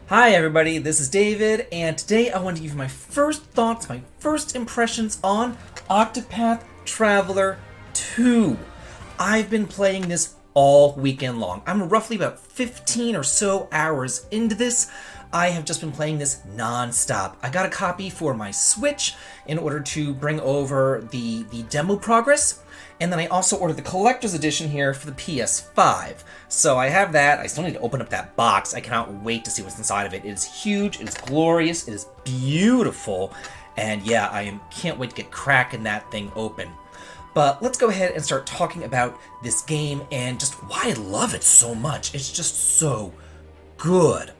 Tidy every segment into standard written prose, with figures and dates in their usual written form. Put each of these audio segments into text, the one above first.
Hi everybody, this is David, and today I want to give you my first thoughts, my first impressions on Octopath Traveler 2. I've been playing this all weekend long. I'm roughly about 15 or so hours into this. I have just been playing this non-stop. I got a copy for my Switch in order to bring over the demo progress. And then I also ordered the collector's edition here for the PS5. So I have that. I still need to open up that box. I cannot wait to see what's inside of it. It is huge, it is glorious, it is beautiful. And yeah, can't wait to get cracking that thing open. But let's go ahead and start talking about this game and just why I love it so much. It's just so good.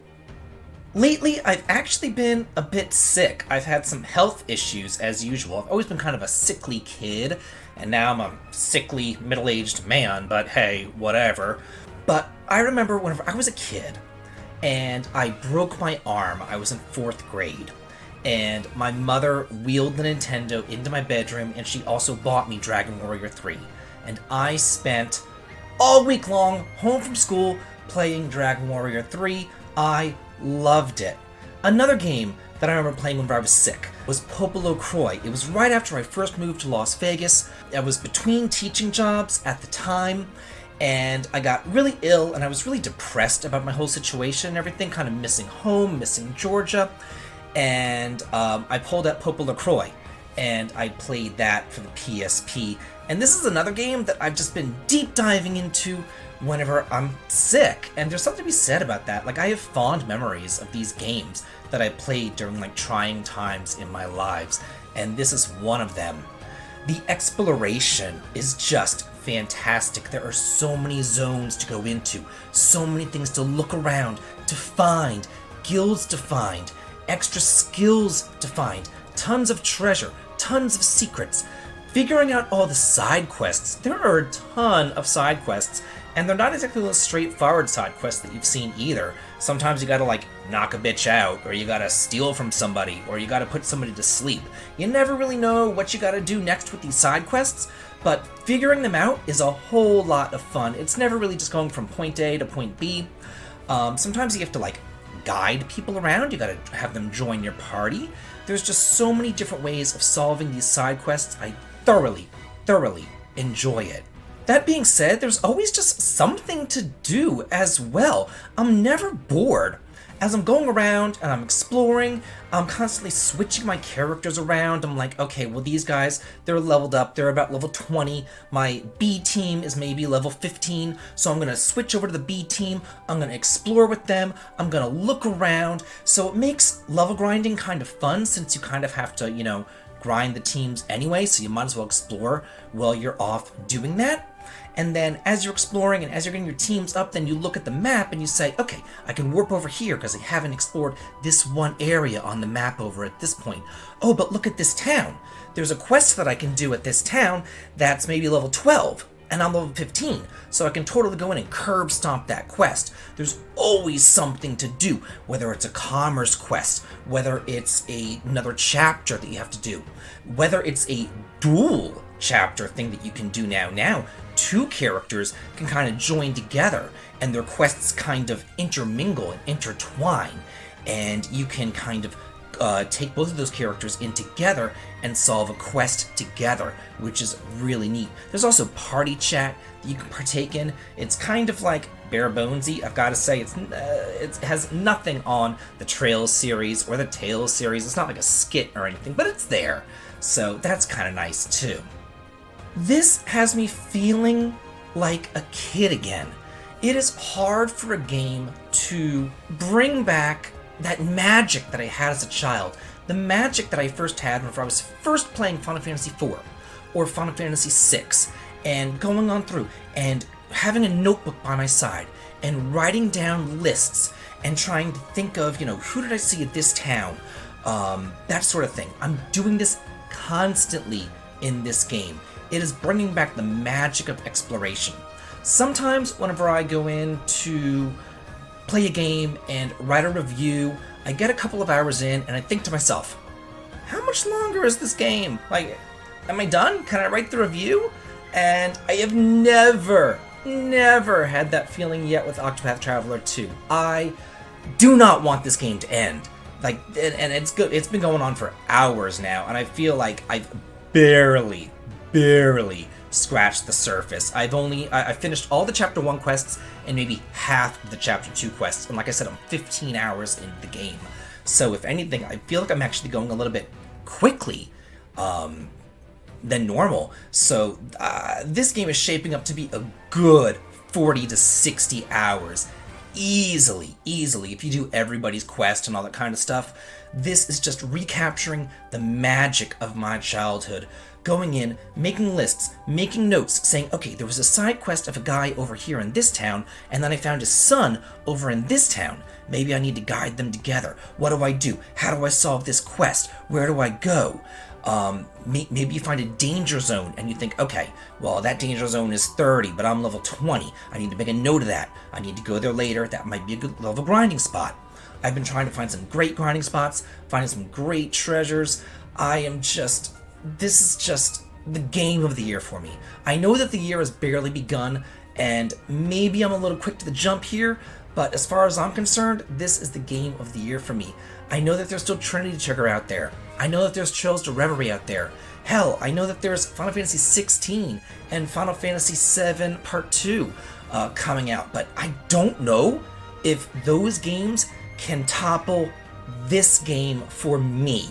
Lately, I've actually been a bit sick. I've had some health issues as usual. I've always been kind of a sickly kid, and now I'm a sickly middle-aged man, but hey, whatever. But I remember whenever I was a kid, and I broke my arm. I was in 4th grade, and my mother wheeled the Nintendo into my bedroom, and she also bought me Dragon Warrior 3. And I spent all week long home from school playing Dragon Warrior 3. I loved it. Another game that I remember playing whenever I was sick was Popolo Croix. It was right after I first moved to Las Vegas. I was between teaching jobs at the time, and I got really ill, and I was really depressed about my whole situation and everything, kind of missing home, missing Georgia, and I pulled out Popolo Croix, and I played that for the PSP. And this is another game that I've just been deep diving into whenever I'm sick, and there's something to be said about that. Like, I have fond memories of these games that I played during trying times in my lives, and this is one of them. The exploration is just fantastic. There are so many zones to go into, so many things to look around, to find, guilds to find, extra skills to find, tons of treasure, tons of secrets. Figuring out all the side quests. There are a ton of side quests, and they're not exactly the straightforward side quests that you've seen either. Sometimes you gotta knock a bitch out, or you gotta steal from somebody, or you gotta put somebody to sleep. You never really know what you gotta do next with these side quests, but figuring them out is a whole lot of fun. It's never really just going from point A to point B. Sometimes you have to guide people around. You gotta have them join your party. There's just so many different ways of solving these side quests. I thoroughly enjoy it. That being said, there's always just something to do as well. I'm never bored. As I'm going around and I'm exploring, I'm constantly switching my characters around. I'm like, okay, well, these guys, they're leveled up. They're about level 20. My B team is maybe level 15, so I'm going to switch over to the B team. I'm going to explore with them. I'm going to look around. So it makes level grinding kind of fun, since you kind of have to, grind the teams anyway, so you might as well explore while you're off doing that. And then as you're exploring and as you're getting your teams up, then you look at the map and you say, okay, I can warp over here because I haven't explored this one area on the map over at this point. Oh, but look at this town. There's a quest that I can do at this town that's maybe level 12, and I'm level 15, so I can totally go in and curb stomp that quest. There's always something to do, whether it's a commerce quest, whether it's another chapter that you have to do, whether it's a duel chapter thing that you can do now. Now, 2 characters can kind of join together, and their quests kind of intermingle and intertwine, and you can kind of take both of those characters in together and solve a quest together, which is really neat. There's also party chat that you can partake in. It's kind of bare bonesy. I've got to say, it has nothing on the Trails series or the Tales series. It's not like a skit or anything, but it's there, so that's kind of nice too. This has me feeling like a kid again. It is hard for a game to bring back that magic that I had as a child. The magic that I first had whenever I was first playing Final Fantasy IV or Final Fantasy VI, and going on through and having a notebook by my side and writing down lists and trying to think of, who did I see at this town? That sort of thing. I'm doing this constantly in this game. It is bringing back the magic of exploration. Sometimes whenever I go in to play a game and write a review, I get a couple of hours in and I think to myself, how much longer is this game? Am I done? Can I write the review? And I have never had that feeling yet with Octopath Traveler 2. I do not want this game to end. Like, and it's good. It's been going on for hours now, and I feel like I've barely scratched the surface. I finished all the Chapter 1 quests and maybe half of the Chapter 2 quests, and like I said, I'm 15 hours into the game. So if anything, I feel like I'm actually going a little bit quickly than normal. So this game is shaping up to be a good 40 to 60 hours. Easily, if you do everybody's quest and all that kind of stuff. This is just recapturing the magic of my childhood. Going in, making lists, making notes, saying, okay, there was a side quest of a guy over here in this town, and then I found his son over in this town. Maybe I need to guide them together. What do I do? How do I solve this quest? Where do I go? Maybe you find a danger zone and you think, okay, well, that danger zone is 30, but I'm level 20. I need to make a note of that. I need to go there later. That might be a good level grinding spot. I've been trying to find some great grinding spots, finding some great treasures. This is just the game of the year for me. I know that the year has barely begun, and maybe I'm a little quick to the jump here, but as far as I'm concerned, this is the game of the year for me. I know that there's still Trinity Trigger out there. I know that there's Trails to Reverie out there. Hell, I know that there's Final Fantasy 16 and Final Fantasy 7 Part 2 coming out, but I don't know if those games can topple this game for me.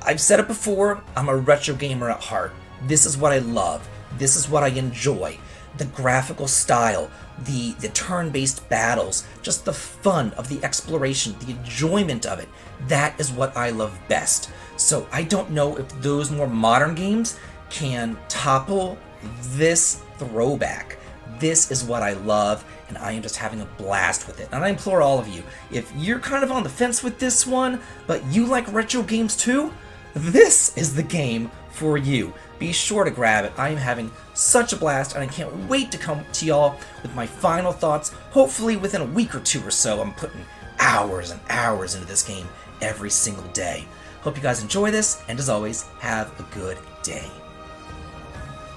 I've said it before, I'm a retro gamer at heart. This is what I love. This is what I enjoy. The graphical style, the turn-based battles, just the fun of the exploration, the enjoyment of it. That is what I love best. So I don't know if those more modern games can topple this throwback. This is what I love, and I am just having a blast with it. And I implore all of you, if you're kind of on the fence with this one, but you like retro games too, this is the game for you. Be sure to grab it. I am having such a blast, and I can't wait to come to y'all with my final thoughts. Hopefully within a week or two or so. I'm putting hours and hours into this game every single day. Hope you guys enjoy this, and as always, have a good day.